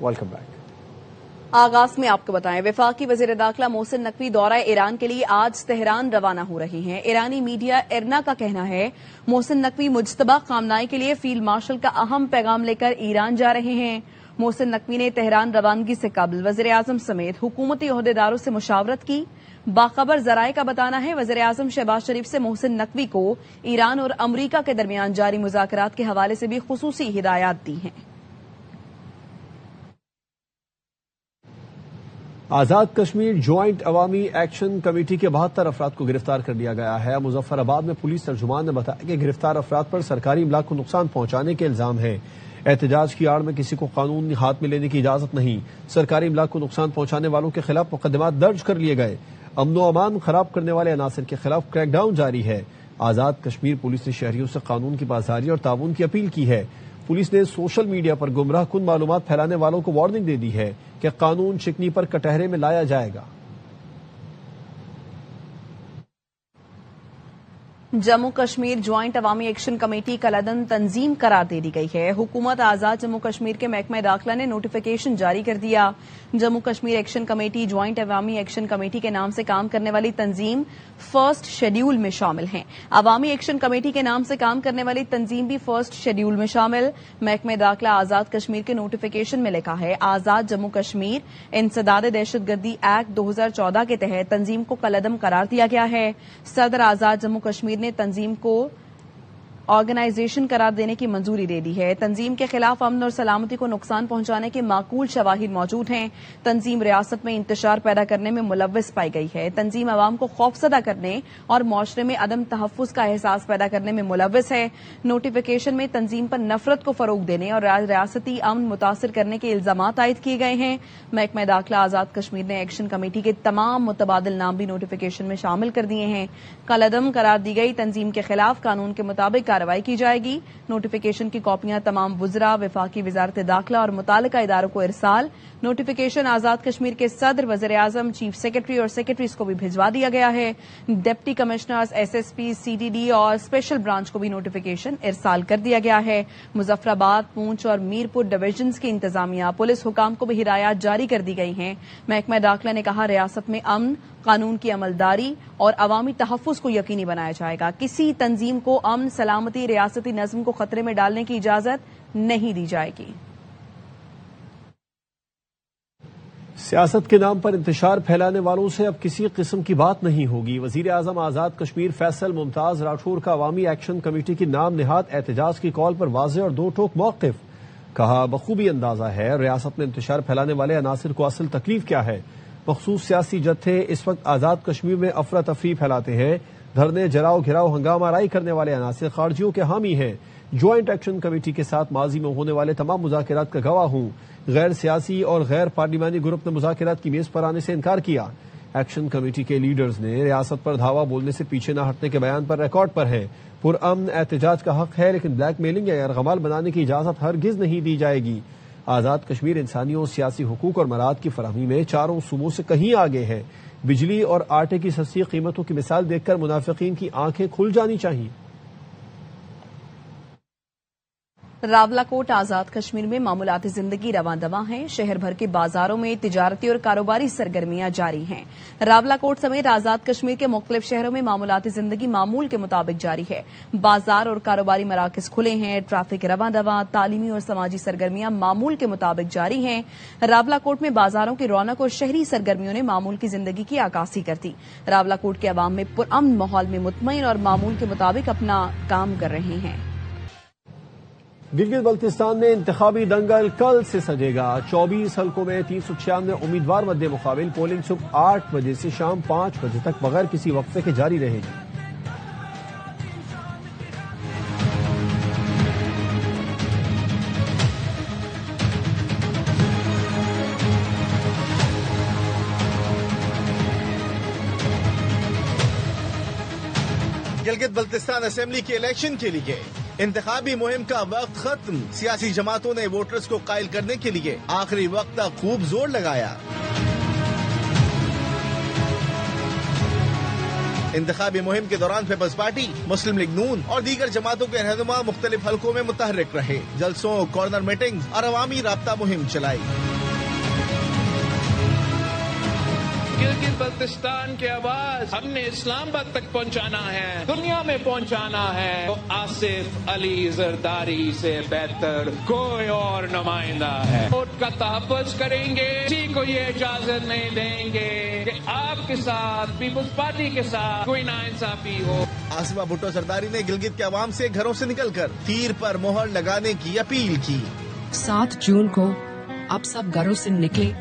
Welcome back. आगाज में आपको बताएं, वफाकी वजीर दाखिला मोहसिन नकवी दौरा ईरान के लिए आज तेहरान रवाना हो रहे हैं। ईरानी मीडिया इरना का कहना है मोहसिन नकवी मुज्तबा खामनाई के लिए फील्ड मार्शल का अहम पैगाम लेकर ईरान जा रहे हैं। मोहसिन नकवी ने तेहरान रवानगी से कबल वजीर आजम समेत हुकूमती ओहदेदारों से मुशावरत की। बाखबर जराये का बताना है वजीर आजम शहबाज शरीफ से मोहसिन नकवी को ईरान और अमरीका के दरमियान जारी मुज़ाकरात के हवाले से भी खुसूसी हिदायत दी हैं। आजाद Kashmir joint Awami action committee के 72 अफराद को गिरफ्तार कर लिया गया है। मुजफ्फराबाद में पुलिस तर्जुमान ने बताया कि गिरफ्तार अफराद पर सरकारी इमलाक को नुकसान पहुंचाने के इल्जाम है। एहतजाज की आड़ में किसी को कानून हाथ में लेने की इजाजत नहीं। सरकारी इमलाक को नुकसान पहुंचाने वालों के खिलाफ मुकदमात दर्ज कर लिए गए। अमनो अमान खराब करने वाले अनासर के खिलाफ क्रैकडाउन जारी है। आजाद कश्मीर पुलिस ने शहरियों से कानून की पासदारी और ताउन की अपील की है। पुलिस ने सोशल मीडिया पर गुमराह कुन मालूमात फैलाने वालों को वार्निंग दे दी है कि कानून शिकनी पर कटहरे में लाया जाएगा। Jammu Kashmir joint Awami action committee कलअदम तंजीम करार दे दी गई है। हुकूमत आजाद जम्मू कश्मीर के महकमा दाखिला ने नोटिफिकेशन जारी कर दिया। Jammu Kashmir action committee joint Awami action committee के नाम से काम करने वाली तंजीम फर्स्ट शेड्यूल में शामिल है। अवामी एक्शन कमेटी के नाम से काम करने वाली तंजीम भी फर्स्ट शेड्यूल में शामिल। महकमा दाखिला आजाद कश्मीर के नोटिफिकेशन में लिखा है आजाद जम्मू कश्मीर इंसदाद दहशतगर्दी एक्ट 2014 के तहत तंजीम को कलअदम करार दिया गया है। सदर आजाद जम्मू कश्मीर ने तंजीम को ऑर्गेनाइजेशन करार देने की मंजूरी दे दी है। तंजीम के खिलाफ अमन और सलामती को नुकसान पहुंचाने के माकूल शवाहिद मौजूद हैं। तंजीम रियासत में इंतशार पैदा करने में मुलव्वस पाई गई है। तंजीम अवाम को खौफजदा करने और मुआशरे में अदम तहफ्फुज का एहसास पैदा करने में मुलव्वस है। नोटिफिकेशन में तंजीम पर नफरत को फरोग देने और रियासती अमन मुतासिर करने के इल्जामात आयद किए गए हैं। महकमा दाखिला आजाद कश्मीर ने एक्शन कमेटी के तमाम मुतबादिल नाम भी नोटिफिकेशन में शामिल कर दिए हैं। कलअदम करार दी गई तंजीम के खिलाफ कानून के मुताबिक कार्रवाई की जाएगी। नोटिफिकेशन की कॉपियां तमाम वुज़रा, वफाकी वजारत दाखिला और मुतालिका इदारों को इरसाल। नोटिफिकेशन आजाद कश्मीर के सदर, वज़ीर आज़म, चीफ सेक्रेटरी और सेक्रेटरीज को भी भिजवा दिया गया है। डिप्टी कमिश्नर्स, एसएसपी, सीटीडी और स्पेशल ब्रांच को भी नोटिफिकेशन इरसाल कर दिया गया है। मुजफ्फराबाद, पूंछ और मीरपुर डिवीजन्स की इंतजामिया पुलिस हुकाम को भी हिदायत जारी कर दी गई हैं। महकमा दाखिला ने कहा रियासत में अमन, कानून की अमलदारी और अवामी तहफ्फुज को यकीनी बनाया जाएगा। किसी तंजीम को अमन, सलामती, रियासती नज्म को खतरे में डालने की इजाजत नहीं दी जाएगी। सियासत के नाम पर इंतशार फैलाने वालों से अब किसी किस्म की बात नहीं होगी। वजीर आजम आजाद कश्मीर फैसल मुमताज राठौर का अवामी एक्शन कमेटी की नाम निहाद एहतजाज की कॉल पर वाज़ेह और दो टोक मौक़िफ। कहा बखूबी अंदाजा है रियासत में इंतशार फैलाने वाले अनासिर को असल तकलीफ क्या है। मखसूस सियासी जत्थे इस वक्त आजाद कश्मीर में अफरा तफरी फैलाते हैं। धरने, जराव, घिराव, हंगामा राई करने वाले अनासिर खारजियों के हामी हैं। ज्वाइंट एक्शन कमेटी के साथ माजी में होने वाले तमाम मुज़ाकरात का गवाह हूं। गैर सियासी और गैर पार्लिमानी ग्रुप ने मुज़ाकरात की मेज पर आने से इनकार किया। एक्शन कमेटी के लीडर्स ने रियासत पर धावा बोलने से पीछे न हटने के बयान पर रिकॉर्ड पर है। पुरअमन एहतजाज का हक है, लेकिन ब्लैक मेलिंग या यरगमाल बनाने की इजाजत हरगिज नहीं दी जाएगी। आजाद कश्मीर इंसानी और सियासी हुकूक और मराद की फराहमी में चारों सूबों से कहीं आगे है। बिजली और आटे की सस्ती कीमतों की मिसाल देखकर मुनाफिकीन की आंखें खुल जानी चाहिए। रावलाकोट आजाद कश्मीर में मामूलाती जिंदगी रवां दवां है। शहर भर के बाजारों में तिजारती और कारोबारी सरगर्मियां जारी हैं। रावलाकोट समेत आजाद कश्मीर के मुख्तलिफ शहरों में मामूलाती जिंदगी मामूल के मुताबिक जारी है। बाजार और कारोबारी मराकज खुले हैं। ट्रैफिक रवां दवां, तालीमी और समाजी सरगर्मियां मामूल के मुताबिक जारी हैं। रावलाकोट में बाजारों की रौनक और शहरी सरगर्मियों ने मामूल की जिंदगी की आकासी कर दी। रावलाकोट के अवाम में पुरअमन माहौल में मुतमईन और मामूल के मुताबिक अपना काम कर रहे हैं। गिलगित बल्तिस्तान में इंतखाबी दंगल कल से सजेगा। 24 हलकों में 396 उम्मीदवार मद्दे मुकाबिल। पोलिंग सुबह 8 बजे से शाम 5 बजे तक बगैर किसी वक्फे के जारी रहेगी। गिलगित बल्तिस्तान असेंबली के इलेक्शन के लिए इंतखाबी मुहिम का वक्त खत्म। सियासी जमातों ने वोटर्स को कायल करने के लिए आखिरी वक्त तक खूब जोर लगाया। इंतखाबी मुहिम के दौरान पीपल्स पार्टी, मुस्लिम लीग नून और दीगर जमातों के रहनुमा मुख्तलिफ हलकों में मुतहर्रिक रहे। जलसों, कॉर्नर मीटिंग्स और अवामी राब्ता मुहिम चलाई। गिलगित बल्तिस्तान की आवाज हमने इस्लामाबाद तक पहुंचाना है, दुनिया में पहुंचाना है। तो आसिफ अली जरदारी से बेहतर कोई और नुमाइंदा है। वोट का तहफ़्फ़ुज़ करेंगे, किसी को ये इजाजत नहीं देंगे कि आपके साथ पीपल्स पार्टी के साथ कोई नाइंसाफी हो। आसिफा भुट्टो जरदारी ने गिलगित के अवाम से घरों से निकलकर तीर पर मोहर लगाने की अपील की। 7 जून को आप सब घरों से निकले,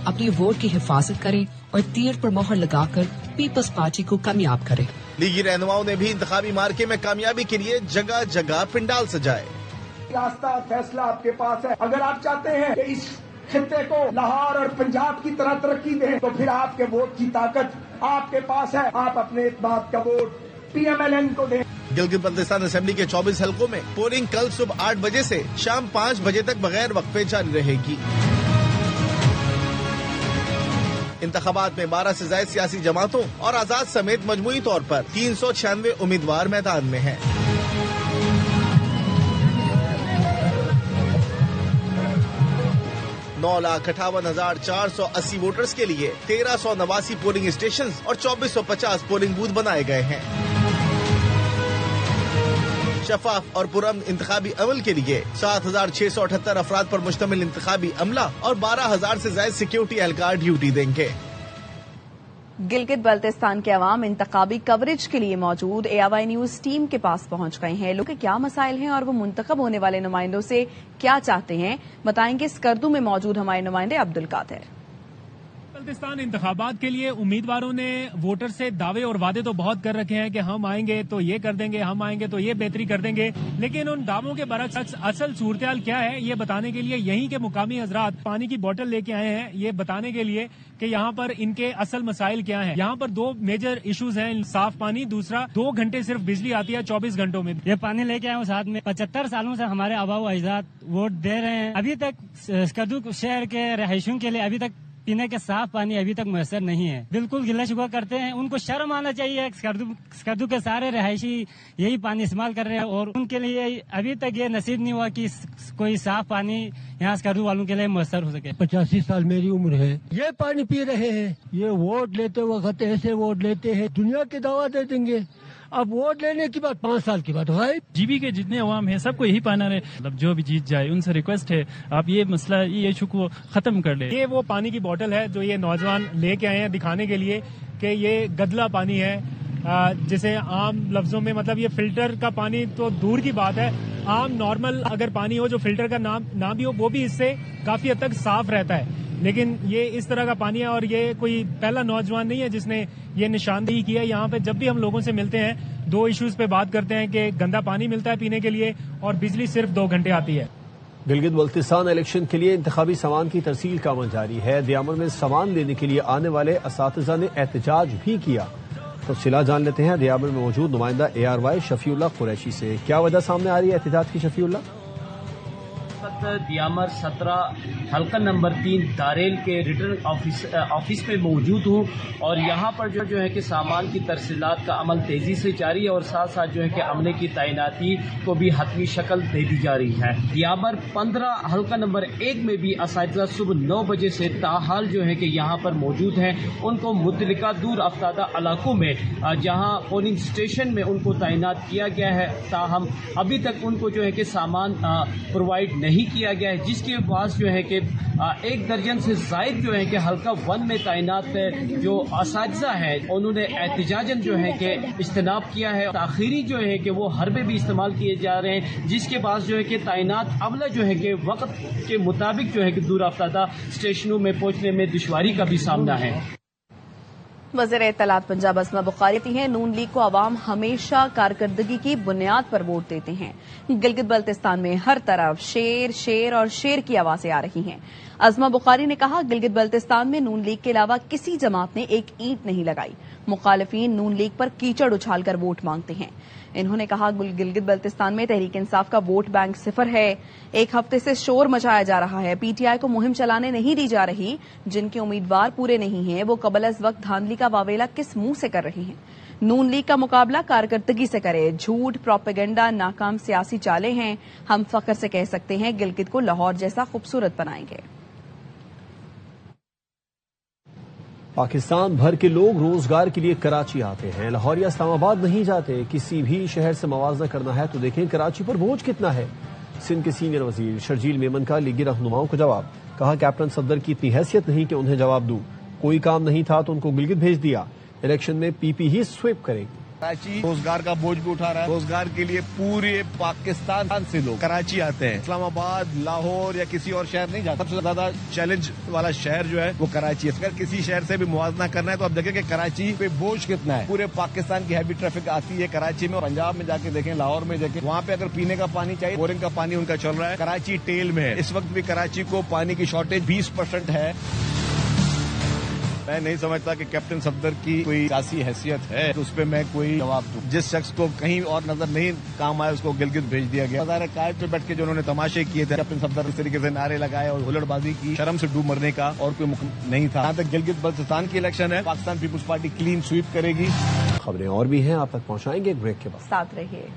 अपनी वोट की हिफाजत करें और तीर पर मोहर लगाकर पीपल्स पार्टी को कामयाब करें। लीगी रहनुमाओं ने भी इंतखाबी मार्के में कामयाबी के लिए जगह जगह पंडाल सजाए। रास्ता और फैसला आपके पास है। अगर आप चाहते हैं कि इस खित्ते को लाहौर और पंजाब की तरह तरक्की दें, तो फिर आपके वोट की ताकत आपके पास है। आप अपने इत्मीनान का वोट PMLN को दें। गिलगित बल्तिस्तान असेंबली के 24 हलकों में पोलिंग कल सुबह 8 बजे से शाम 5 बजे तक बगैर वक्फे जारी रहेगी। इंतखाबात में 12 से ज्यादा सियासी जमातों और आजाद समेत मजमूई तौर पर 396 उम्मीदवार मैदान में हैं। नौ लाख 58,480 वोटर्स के लिए 1389 पोलिंग स्टेशन और 2450 पोलिंग बूथ बनाए गए हैं। शफाफ और पुरअमन इंतखाबी अमल के लिए 7,678 अफराद पर मुश्तमिल इंतखाबी अमला और 12,000 से ज्यादा सिक्योरिटी एहलकार ड्यूटी देंगे। गिलगित बल्तिस्तान के अवाम इंतखाबी कवरेज के लिए मौजूद ARY न्यूज टीम के पास पहुंच गए हैं। लोगों के क्या मसाइल हैं और वो मुंतखब होने वाले नुमाइंदों से क्या चाहते हैं, बताएंगे स्कर्दू में मौजूद हमारे नुमाइंदे अब्दुल कादिर। बल्तिस्तान इंतखाबात के लिए उम्मीदवारों ने वोटर से दावे और वादे तो बहुत कर रखे हैं कि हम आएंगे तो ये कर देंगे, हम आएंगे तो ये बेहतरी कर देंगे, लेकिन उन दावों के बरक्स असल सूरत-ए-हाल क्या है ये बताने के लिए यहीं के मुकामी हजरात पानी की बोतल लेके आए हैं, ये बताने के लिए कि यहाँ पर इनके असल मसाइल क्या हैं। यहाँ पर 2 मेजर इश्यूज हैं, साफ पानी, दूसरा 2 घंटे सिर्फ बिजली आती है 24 घंटों में। ये पानी लेके आए साथ में 75 सालों से हमारे आबा अजदाद वोट दे रहे हैं। अभी तक स्कर्दू शहर के रहायशियों के लिए अभी तक पीने के साफ पानी अभी तक मुयसर नहीं है। बिल्कुल गिला शिकवा करते हैं, उनको शर्म आना चाहिए। स्कर्दू के सारे रहायशी यही पानी इस्तेमाल कर रहे हैं और उनके लिए अभी तक ये नसीब नहीं हुआ कि कोई साफ पानी यहाँ स्कर्दू वालों के लिए मुयसर हो सके। 85 साल मेरी उम्र है, ये पानी पी रहे हैं। ये वोट लेते वक्त ऐसे वोट लेते हैं, दुनिया के दावा दे देंगे। अब वोट लेने की बात 5 साल की बात है। जीबी के जितने अवाम हैं सबको यही पाना है, मतलब जो भी जीत जाए उनसे रिक्वेस्ट है आप ये मसला ये इशू को खत्म कर ले। ये वो पानी की बोतल है जो ये नौजवान लेके आए हैं दिखाने के लिए कि ये गदला पानी है, जिसे आम लफ्जों में मतलब ये फिल्टर का पानी तो दूर की बात है, आम नॉर्मल अगर पानी हो जो फिल्टर का ना भी हो वो भी इससे काफी हद तक साफ रहता है, लेकिन ये इस तरह का पानी है। और ये कोई पहला नौजवान नहीं है जिसने ये निशानदेही की है। यहाँ पे जब भी हम लोगों से मिलते हैं 2 इश्यूज पे बात करते हैं कि गंदा पानी मिलता है पीने के लिए और बिजली सिर्फ 2 घंटे आती है। गिलगित बल्तिस्तान इलेक्शन के लिए इंतखाबी सामान की तरसील का अमल जारी है। दियामन में सामान लेने के लिए आने वाले असातिज़ा ने एहतजाज भी किया। तफसीलात जान लेते हैं दियामन में मौजूद नुमाइंदा ARY शफीउल्लाह कुरैशी से। क्या वजह सामने आ रही है एहतजाज की शफीउल्लाह? दियामर 17 हल्का नंबर 3 दारेल के रिटर्न ऑफिस में मौजूद हूँ और यहाँ पर जो है कि सामान की तरसीलात का अमल तेजी से जारी है और साथ साथ जो है कि अमले की तैनाती को भी हतमी शक्ल दे दी जा रही है। दियामर 15 हल्का नंबर 1 में भी असातिज़ा सुबह 9 बजे से ताहाल जो है कि यहाँ पर मौजूद हैं, उनको मुतल्लिका दूर अफ्तादा इलाकों में जहाँ पोलिंग स्टेशन में उनको तैनात किया गया है, ताहम अभी तक उनको जो है कि सामान प्रोवाइड नहीं किया गया है, जिसके पास जो है कि 1 दर्जन से जायद जो है कि हल्का 1 में तैनात जो असातिज़ा है उन्होंने एहतिजाजन जो है कि इज्तनाब किया है। आखिरी जो है कि वो हरबे भी इस्तेमाल किए जा रहे हैं, जिसके पास जो है कि तैनात अमला जो है कि वक्त के मुताबिक जो है कि दूर अफ्तादा स्टेशनों में पहुंचने में दुश्वारी का भी सामना है। वज़ीर इत्तलात पंजाब अस्मा बुखारी कहती हैं नून लीग को अवाम हमेशा कारकर्दगी की बुनियाद पर वोट देते हैं। गिलगित बल्तिस्तान में हर तरफ शेर शेर और शेर की आवाजें आ रही हैं। अस्मा बुखारी ने कहा गिलगित बल्तिस्तान में नून लीग के अलावा किसी जमात ने एक ईंट नहीं लगाई। मुखालिफिन नून लीग पर कीचड़ उछालकर वोट मांगते हैं। इन्होंने कहा गिलगित बल्तिस्तान में तहरीक इंसाफ का वोट बैंक 0 है। 1 हफ्ते से शोर मचाया जा रहा है। PTI को मुहिम चलाने नहीं दी जा रही। जिनके उम्मीदवार पूरे नहीं हैं वो कबल अज वक्त धांधली का वावेला किस मुंह से कर रहे हैं। नून लीग का मुकाबला कारकर्दगी से करे। झूठ, प्रोपेगेंडा, नाकाम सियासी चालें हैं। हम फख्र से कह सकते हैं गिलगित को लाहौर जैसा खूबसूरत बनाएंगे। پاکستان بھر کے لوگ روزگار کے لیے کراچی آتے ہیں، لاہور یا اسلام آباد نہیں جاتے۔ کسی بھی شہر سے موازنہ کرنا ہے تو دیکھیں کراچی پر بوجھ کتنا ہے۔ سندھ کے سینئر وزیر شرجیل میمن کا لیگی رہنماؤں کو جواب، کہا کیپٹن صفدر کی اتنی حیثیت نہیں کہ انہیں جواب دوں، کوئی کام نہیں تھا تو ان کو گلگت بھیج دیا، الیکشن میں پی پی ہی سویپ کرے گی۔ کراچی روزگار کا بوجھ بھی اٹھا رہا ہے، روزگار کے لیے پورے پاکستان سے لوگ کراچی آتے ہیں، اسلام آباد، لاہور یا کسی اور شہر نہیں جاتا۔ سب سے زیادہ چیلنج والا شہر جو ہے وہ کراچی ہے۔ اگر کسی شہر سے بھی موازنہ کرنا ہے تو آپ دیکھیں کہ کراچی پہ بوجھ کتنا ہے۔ پورے پاکستان کی ہیوی ٹریفک آتی ہے کراچی میں، پنجاب میں جا کے دیکھیں، لاہور میں دیکھیں، وہاں پہ اگر پینے کا پانی چاہیے، بورنگ کا پانی ان کا چل رہا ہے، کراچی ٹیل میں ہے۔ اس وقت بھی کراچی کو پانی کی شارٹیج 20% ہے۔ میں نہیں سمجھتا کہ کیپٹن صفدر کی کوئی سیاسی حیثیت ہے تو اس پہ میں کوئی جواب دوں۔ جس شخص کو کہیں اور نظر نہیں کام آیا اس کو گلگت بھیج دیا گیا۔ بازار قائد پہ بیٹھ کے جو انہوں نے تماشے کیے تھے، کیپٹن صفدر اس طریقے سے نعرے لگائے اور ہلڑ بازی کی، شرم سے ڈوب مرنے کا اور کوئی نہیں تھا۔ جہاں تک گلگت بلتستان کی الیکشن ہے، Pakistan Peoples Party clean sweep کرے گی۔ خبریں اور بھی ہیں، آپ تک پہنچائیں گے ایک بریک کے بعد، ساتھ رہیے۔